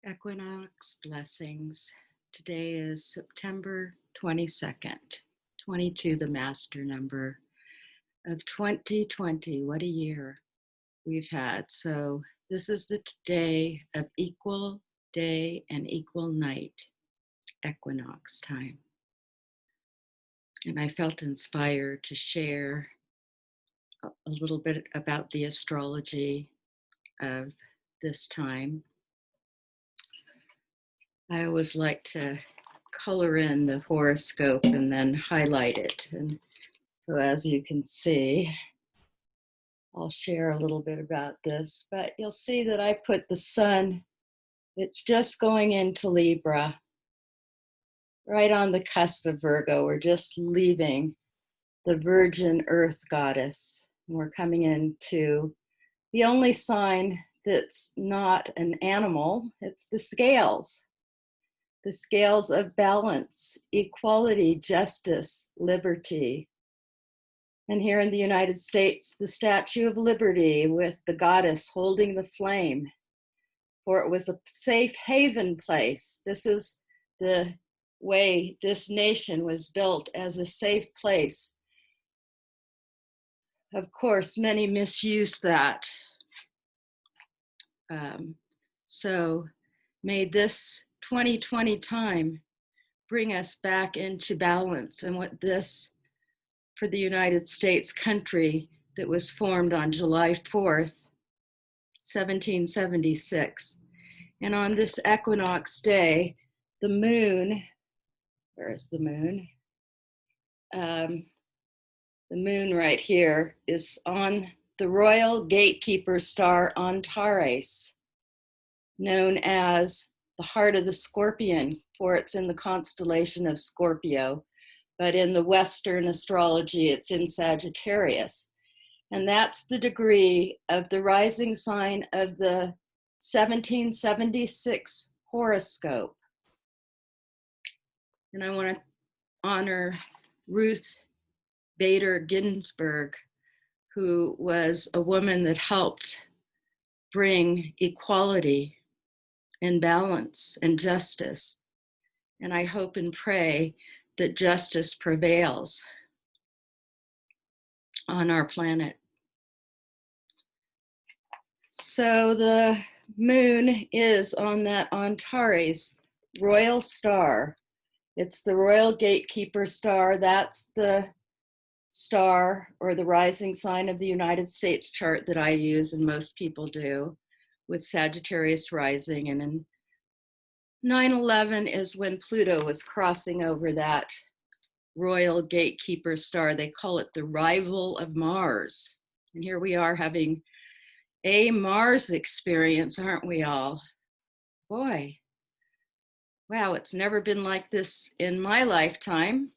Equinox blessings. Today is September 22nd, 22, the master number of 2020. What a year we've had. So, this is the day of equal day and equal night, equinox time. And I felt inspired to share a little bit about the astrology of this time. I always like to color in the horoscope and then highlight it. And so as you can see, I'll share a little bit about this, but you'll see that I put the sun, it's just going into Libra, right on the cusp of Virgo. We're just leaving the Virgin Earth goddess. And we're coming into the only sign that's not an animal, it's the scales. The scales of balance, equality, justice, liberty. And here in the United States, the Statue of Liberty with the goddess holding the flame, for it was a safe haven place. This is the way this nation was built, as a safe place. Of course, many misuse that. So may this 2020 time bring us back into balance, and what this, for the United States country that was formed on July 4th, 1776. And on this equinox day, the moon, where is the moon? The moon right here is on the royal gatekeeper star Antares, known as the heart of the scorpion, for it's in the constellation of Scorpio, but in the Western astrology, it's in Sagittarius. And that's the degree of the rising sign of the 1776 horoscope. And I want to honor Ruth Bader Ginsburg, who was a woman that helped bring equality and balance and justice. And I hope and pray that justice prevails on our planet. So the moon is on that Antares royal star. It's the royal gatekeeper star. That's the star or the rising sign of the United States chart that I use, and most people do, with Sagittarius rising. And in 9/11 is when Pluto was crossing over that royal gatekeeper star. They call it the rival of Mars. And here we are having a Mars experience, aren't we all? Boy, wow, it's never been like this in my lifetime.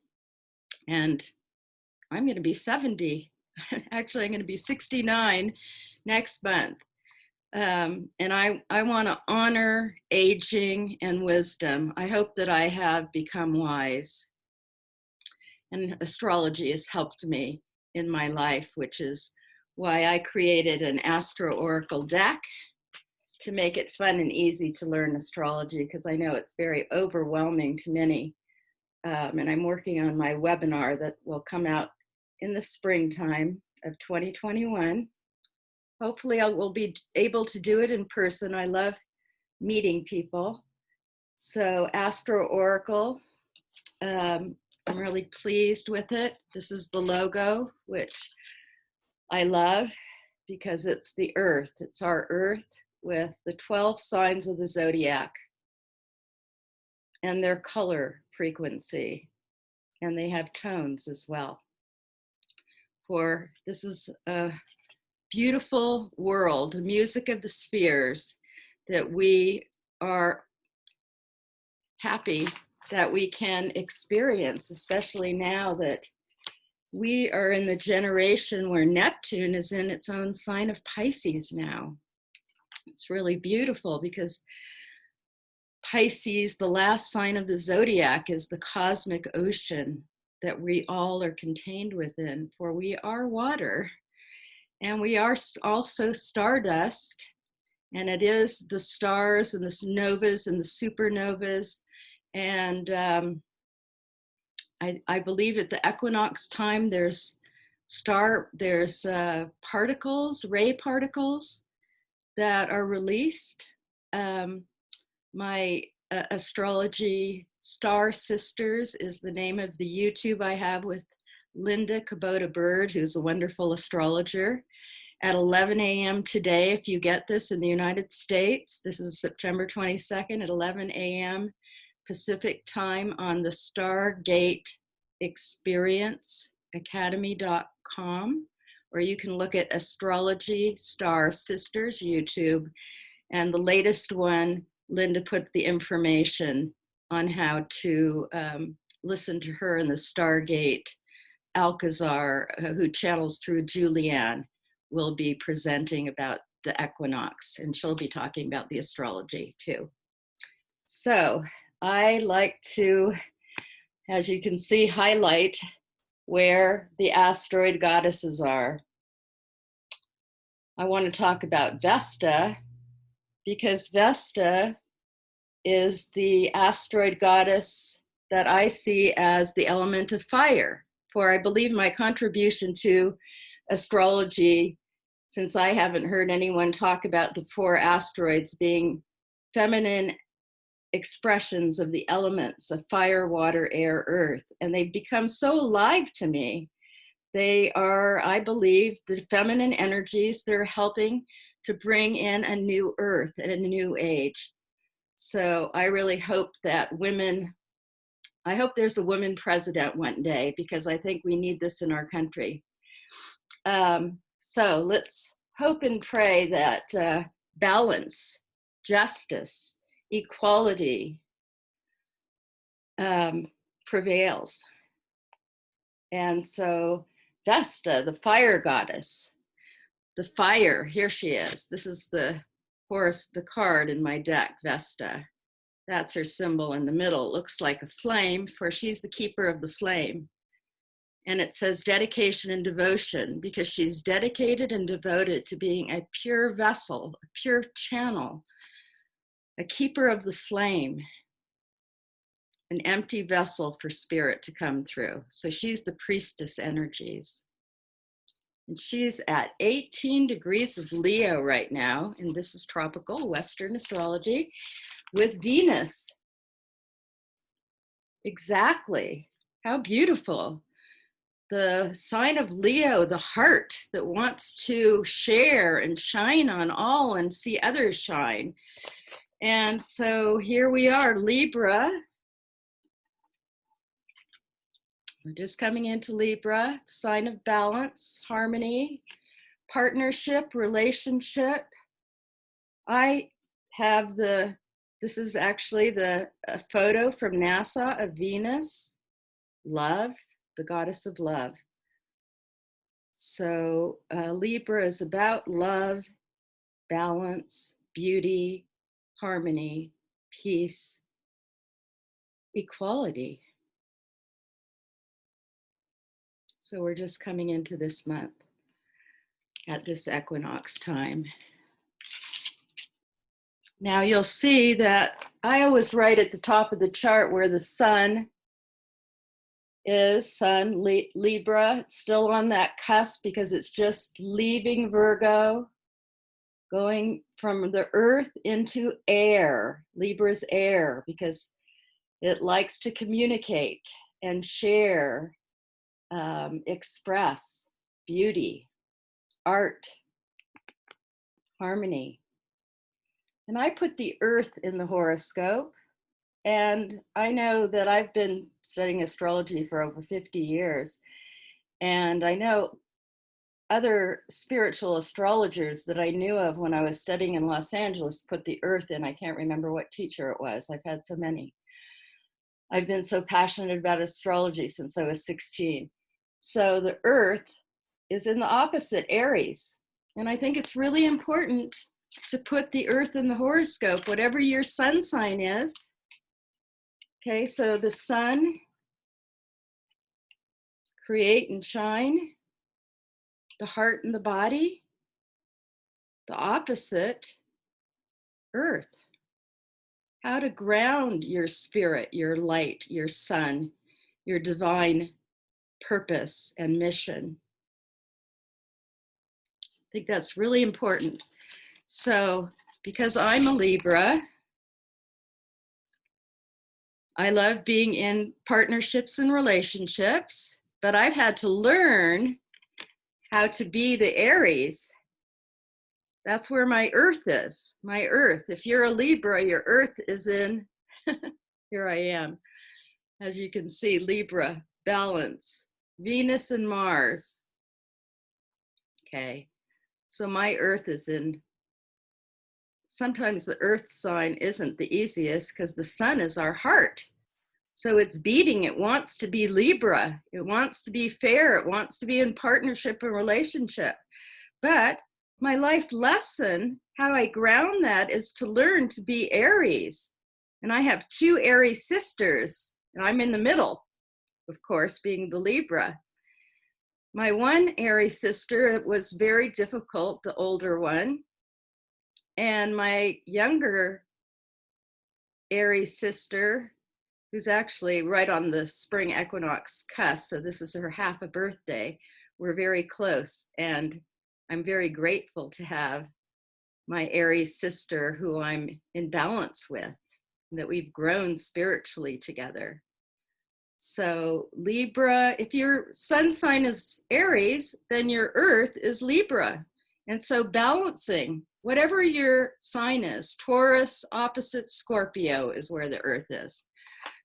And I'm going to be 70. Actually, I'm going to be 69 next month. And I want to honor aging and wisdom. I hope that I have become wise. And astrology has helped me in my life, which is why I created an Astro-Oracle deck to make it fun and easy to learn astrology, because I know it's very overwhelming to many. And I'm working on my webinar that will come out in the springtime of 2021. Hopefully I will be able to do it in person. I love meeting people. So Astro-Oracle, I'm really pleased with it. This is the logo, which I love because it's the earth. It's our earth with the 12 signs of the zodiac and their color frequency. And they have tones as well. For this is a beautiful world, the music of the spheres, that we are happy that we can experience, especially now that we are in the generation where Neptune is in its own sign of Pisces now. It's really beautiful because Pisces, the last sign of the zodiac, is the cosmic ocean that we all are contained within, for we are water. And we are also stardust, And it is the stars and the novas and the supernovas. And I believe at the equinox time, there's particles, ray particles that are released. My Astrology Star Sisters is the name of the YouTube I have with Linda Kubota Byrd, who's a wonderful astrologer, at 11 a.m. today. If you get this in the United States, this is September 22nd at 11 a.m. Pacific time on the Stargate Experience Academy.com, or you can look at Astrology Star Sisters YouTube. And the latest one, Linda put the information on how to listen to her in the Stargate. Alcazar, who channels through Julianne, will be presenting about the equinox, and she'll be talking about the astrology too. So I like to, as you can see, highlight where the asteroid goddesses are. I want to talk about Vesta, because Vesta is the asteroid goddess that I see as the element of fire. For I believe my contribution to astrology, since I haven't heard anyone talk about the 4 asteroids being feminine expressions of the elements of fire, water, air, earth, and they've become so alive to me. They are, I believe, the feminine energies that are helping to bring in a new earth and a new age. So I really hope that I hope there's a woman president one day, because I think we need this in our country. So let's hope and pray that balance, justice, equality prevails. And so Vesta, the fire goddess, the fire, here she is. This is the card in my deck, Vesta. That's her symbol in the middle. It looks like a flame, for she's the keeper of the flame. And it says dedication and devotion, because she's dedicated and devoted to being a pure vessel, a pure channel, a keeper of the flame, an empty vessel for spirit to come through. So she's the priestess energies. And she's at 18 degrees of Leo right now, and this is tropical Western astrology, with Venus. Exactly. How beautiful. The sign of Leo, the heart that wants to share and shine on all and see others shine. And so here we are, Libra. We're just coming into Libra, sign of balance, harmony, partnership, relationship. I have this is actually a photo from NASA of Venus, love, the goddess of love. So Libra is about love, balance, beauty, harmony, peace, equality. So we're just coming into this month at this equinox time. Now you'll see that I always write at the top of the chart where the sun is, Libra. It's still on that cusp because it's just leaving Virgo, going from the earth into air. Libra's air, because it likes to communicate and share, express beauty, art, harmony. And I put the earth in the horoscope. And I know that I've been studying astrology for over 50 years. And I know other spiritual astrologers that I knew of when I was studying in Los Angeles put the earth in. I can't remember what teacher it was. I've had so many. I've been so passionate about astrology since I was 16. So the earth is in the opposite, Aries. And I think it's really important to put the earth in the horoscope, whatever your sun sign is. Okay, so the sun, create and shine, the heart and the body. The opposite earth, how to ground your spirit, your light, your sun, your divine purpose and mission. I think that's really important. So, because I'm a Libra, I love being in partnerships and relationships, but I've had to learn how to be the Aries. That's where my earth is. My earth. If you're a Libra, your earth is in, here I am. As you can see, Libra, balance, Venus and Mars. Okay, so my earth is in, sometimes the earth sign isn't the easiest because the sun is our heart. So it's beating, it wants to be Libra, it wants to be fair, it wants to be in partnership and relationship. But my life lesson, how I ground that, is to learn to be Aries. And I have two Aries sisters, and I'm in the middle, of course, being the Libra. My one Aries sister, it was very difficult, the older one. And my younger Aries sister, who's actually right on the spring equinox cusp, but this is her half a birthday, we're very close. And I'm very grateful to have my Aries sister who I'm in balance with, that we've grown spiritually together. So Libra, if your sun sign is Aries, then your earth is Libra. And so balancing, whatever your sign is, Taurus opposite Scorpio is where the earth is.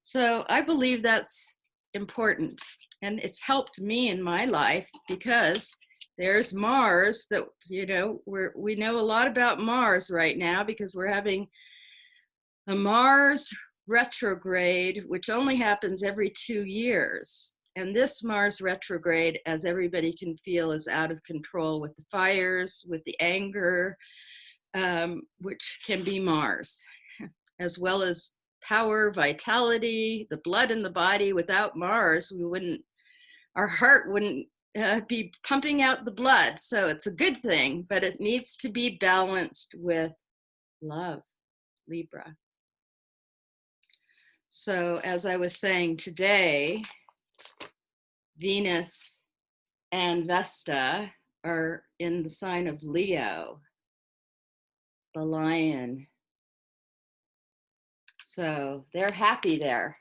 So I believe that's important. And it's helped me in my life because there's Mars that, you know, we know a lot about Mars right now because we're having a Mars retrograde, which only happens every 2 years. And this Mars retrograde, as everybody can feel, is out of control with the fires, with the anger, which can be Mars, as well as power, vitality, the blood in the body. Without Mars, our heart wouldn't be pumping out the blood. So it's a good thing, but it needs to be balanced with love, Libra. So as I was saying today, Venus and Vesta are in the sign of Leo, the lion. So they're happy there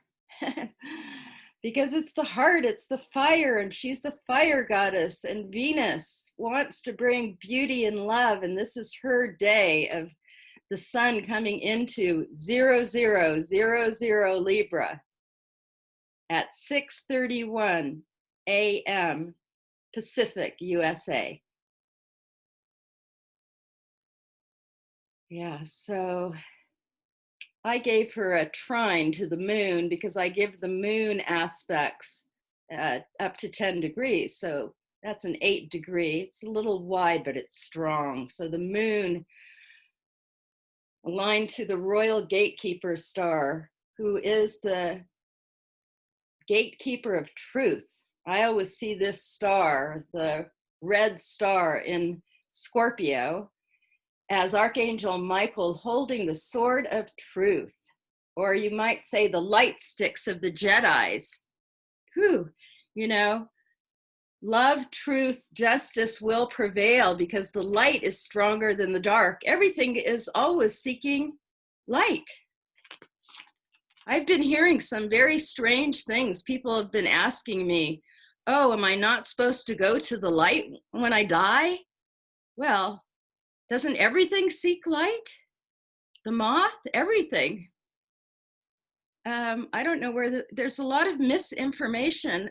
because it's the heart, it's the fire, and she's the fire goddess, and Venus wants to bring beauty and love, and this is her day of the sun coming into 0000 Libra at 6:31 a.m. Pacific, USA. Yeah, so I gave her a trine to the moon because I give the moon aspects up to 10 degrees. So that's an 8 degree. It's a little wide, but it's strong. So the moon aligned to the royal gatekeeper star, who is the gatekeeper of truth. I always see this star, the red star in Scorpio, as Archangel Michael holding the sword of truth, or you might say the light sticks of the Jedis. Whew, you know, love, truth, justice will prevail because the light is stronger than the dark. Everything is always seeking light. I've been hearing some very strange things. People have been asking me, oh, am I not supposed to go to the light when I die? Well, doesn't everything seek light? The moth, everything. I don't know where there's a lot of misinformation.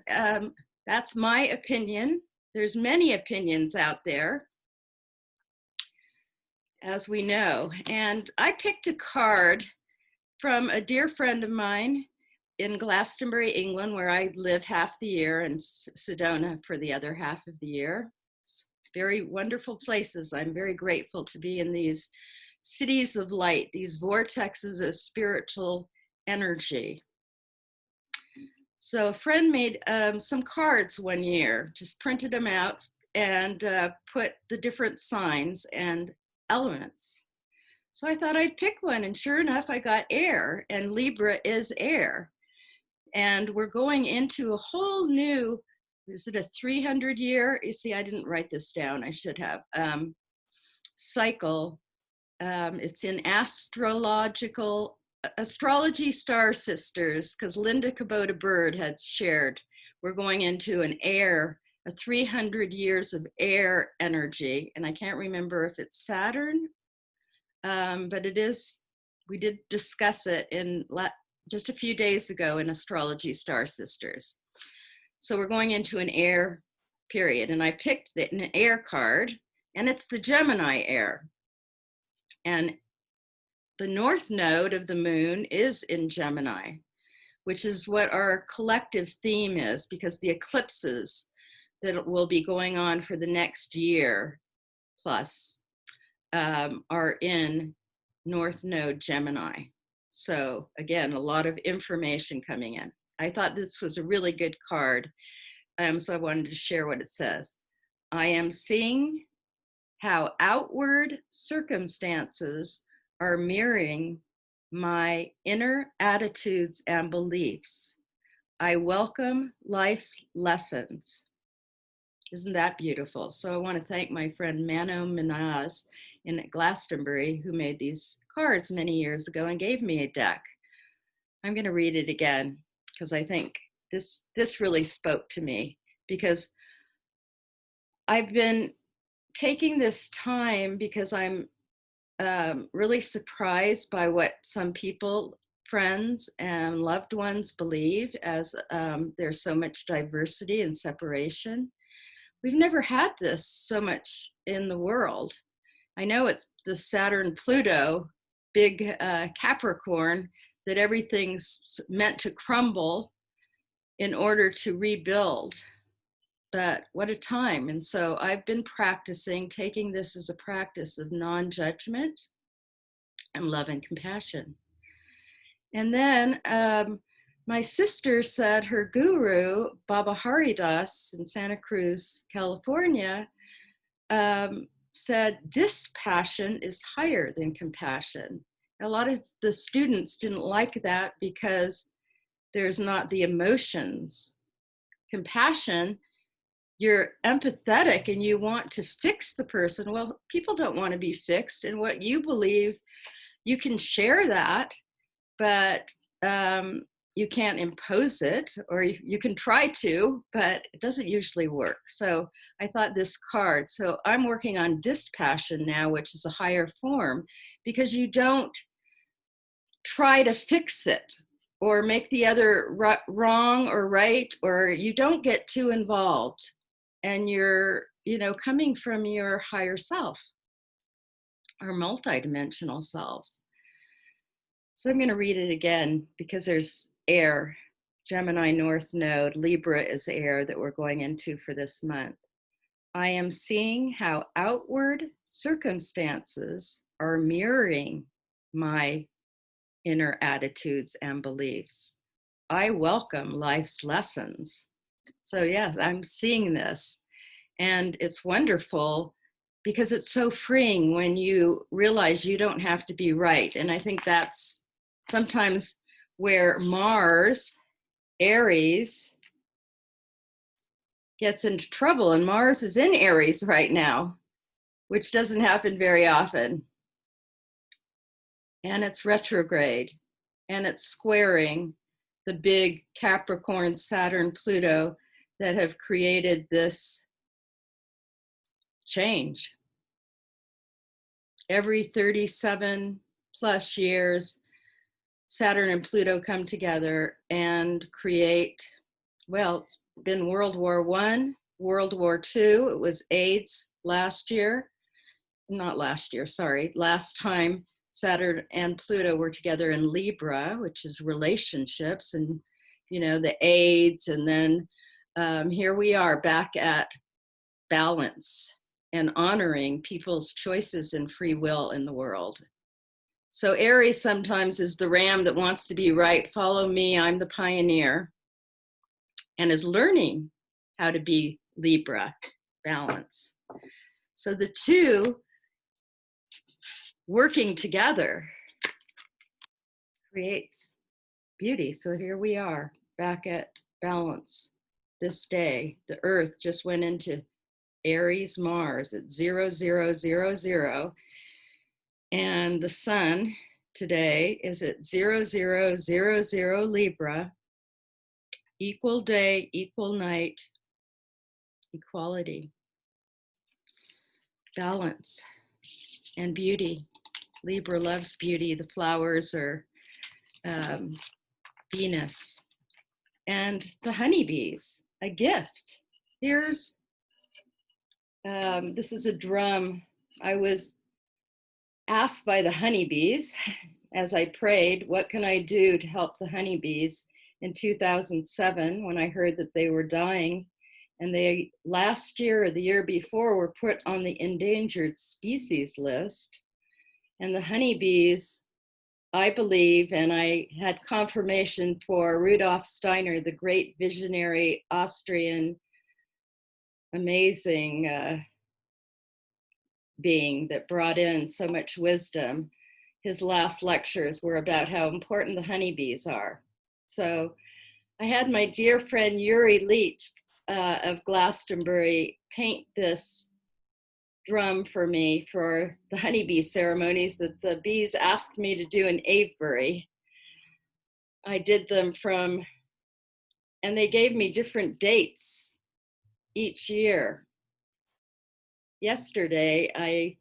That's my opinion. There's many opinions out there, as we know. And I picked a card from a dear friend of mine in Glastonbury, England, where I live half the year, and Sedona for the other half of the year. It's very wonderful places. I'm very grateful to be in these cities of light, these vortexes of spiritual energy. So a friend made some cards one year, just printed them out and put the different signs and elements. So I thought I'd pick one, and sure enough, I got air, and Libra is air. And we're going into a whole new, is it a 300 year? You see, I didn't write this down, I should have, cycle. It's in Astrology Star Sisters, because Linda Kubota Byrd had shared, we're going into an air, a 300 years of air energy. And I can't remember if it's Saturn, but it is, we did discuss it in just a few days ago in Astrology Star Sisters. So we're going into an air period, and I picked an air card, and it's the Gemini air. And the north node of the moon is in Gemini, which is what our collective theme is, because the eclipses that will be going on for the next year plus are in north node Gemini. So again, a lot of information coming in. I thought this was a really good card, so I wanted to share what it says. I am seeing how outward circumstances are mirroring my inner attitudes and beliefs. I welcome life's lessons. Isn't that beautiful? So I want to thank my friend Mano Minaz in Glastonbury, who made these cards many years ago and gave me a deck. I'm going to read it again because I think this really spoke to me, because I've been taking this time because I'm really surprised by what some people, friends and loved ones believe, as there's so much diversity and separation. We've never had this so much in the world. I know it's the Saturn-Pluto, big Capricorn, that everything's meant to crumble in order to rebuild. But what a time. And so I've been practicing, taking this as a practice of non-judgment and love and compassion. And then my sister said her guru, Baba Haridas in Santa Cruz, California, said dispassion is higher than compassion. A lot of the students didn't like that because there's not the emotions. Compassion, you're empathetic and you want to fix the person. Well, people don't want to be fixed, and what you believe, you can share that, but you can't impose it, or you can try to, but it doesn't usually work. So I thought this card, so I'm working on dispassion now, which is a higher form, because you don't try to fix it or make the other wrong or right, or you don't get too involved, and you're, coming from your higher self, our multidimensional selves. So I'm going to read it again because there's air, Gemini North Node, Libra is air that we're going into for this month. I am seeing how outward circumstances are mirroring my inner attitudes and beliefs. I welcome life's lessons. So yes, I'm seeing this, and it's wonderful because it's so freeing when you realize you don't have to be right. And I think that's sometimes where Mars, Aries, gets into trouble. And Mars is in Aries right now, which doesn't happen very often. And it's retrograde, and it's squaring the big Capricorn, Saturn, Pluto that have created this change. Every 37 plus years, Saturn and Pluto come together and create, well, it's been World War I, World War II, it was AIDS last time Saturn and Pluto were together in Libra, which is relationships and, the AIDS. And then here we are back at balance and honoring people's choices and free will in the world. So Aries sometimes is the ram that wants to be right. Follow me, I'm the pioneer, and is learning how to be Libra, balance. So the two working together creates beauty. So here we are back at balance this day. The earth just went into Aries Mars at 0000, and the sun today is at 0000 Libra. Equal day, equal night, equality, balance, and beauty. Libra loves beauty. The flowers are Venus. And the honeybees, a gift. Here's, this is a drum. I was asked by the honeybees as I prayed, what can I do to help the honeybees in 2007 when I heard that they were dying. And they last year or the year before were put on the endangered species list. And the honeybees, I believe, and I had confirmation for Rudolf Steiner, the great visionary Austrian, amazing being that brought in so much wisdom. His last lectures were about how important the honeybees are. So I had my dear friend Yuri Leach of Glastonbury paint this drum for me for the honeybee ceremonies that the bees asked me to do in Avebury. I did them and they gave me different dates each year. Yesterday, I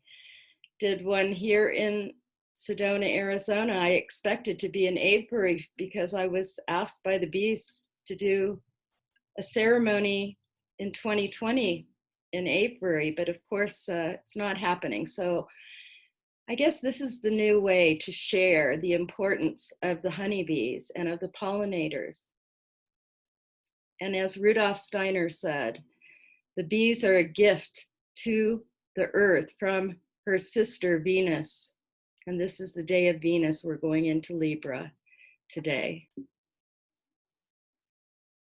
did one here in Sedona, Arizona. I expected to be in Avebury because I was asked by the bees to do a ceremony in 2020 in Avebury, but of course it's not happening. So I guess this is the new way to share the importance of the honeybees and of the pollinators. And as Rudolf Steiner said, the bees are a gift to the earth from her sister Venus. And this is the day of Venus. We're going into Libra today.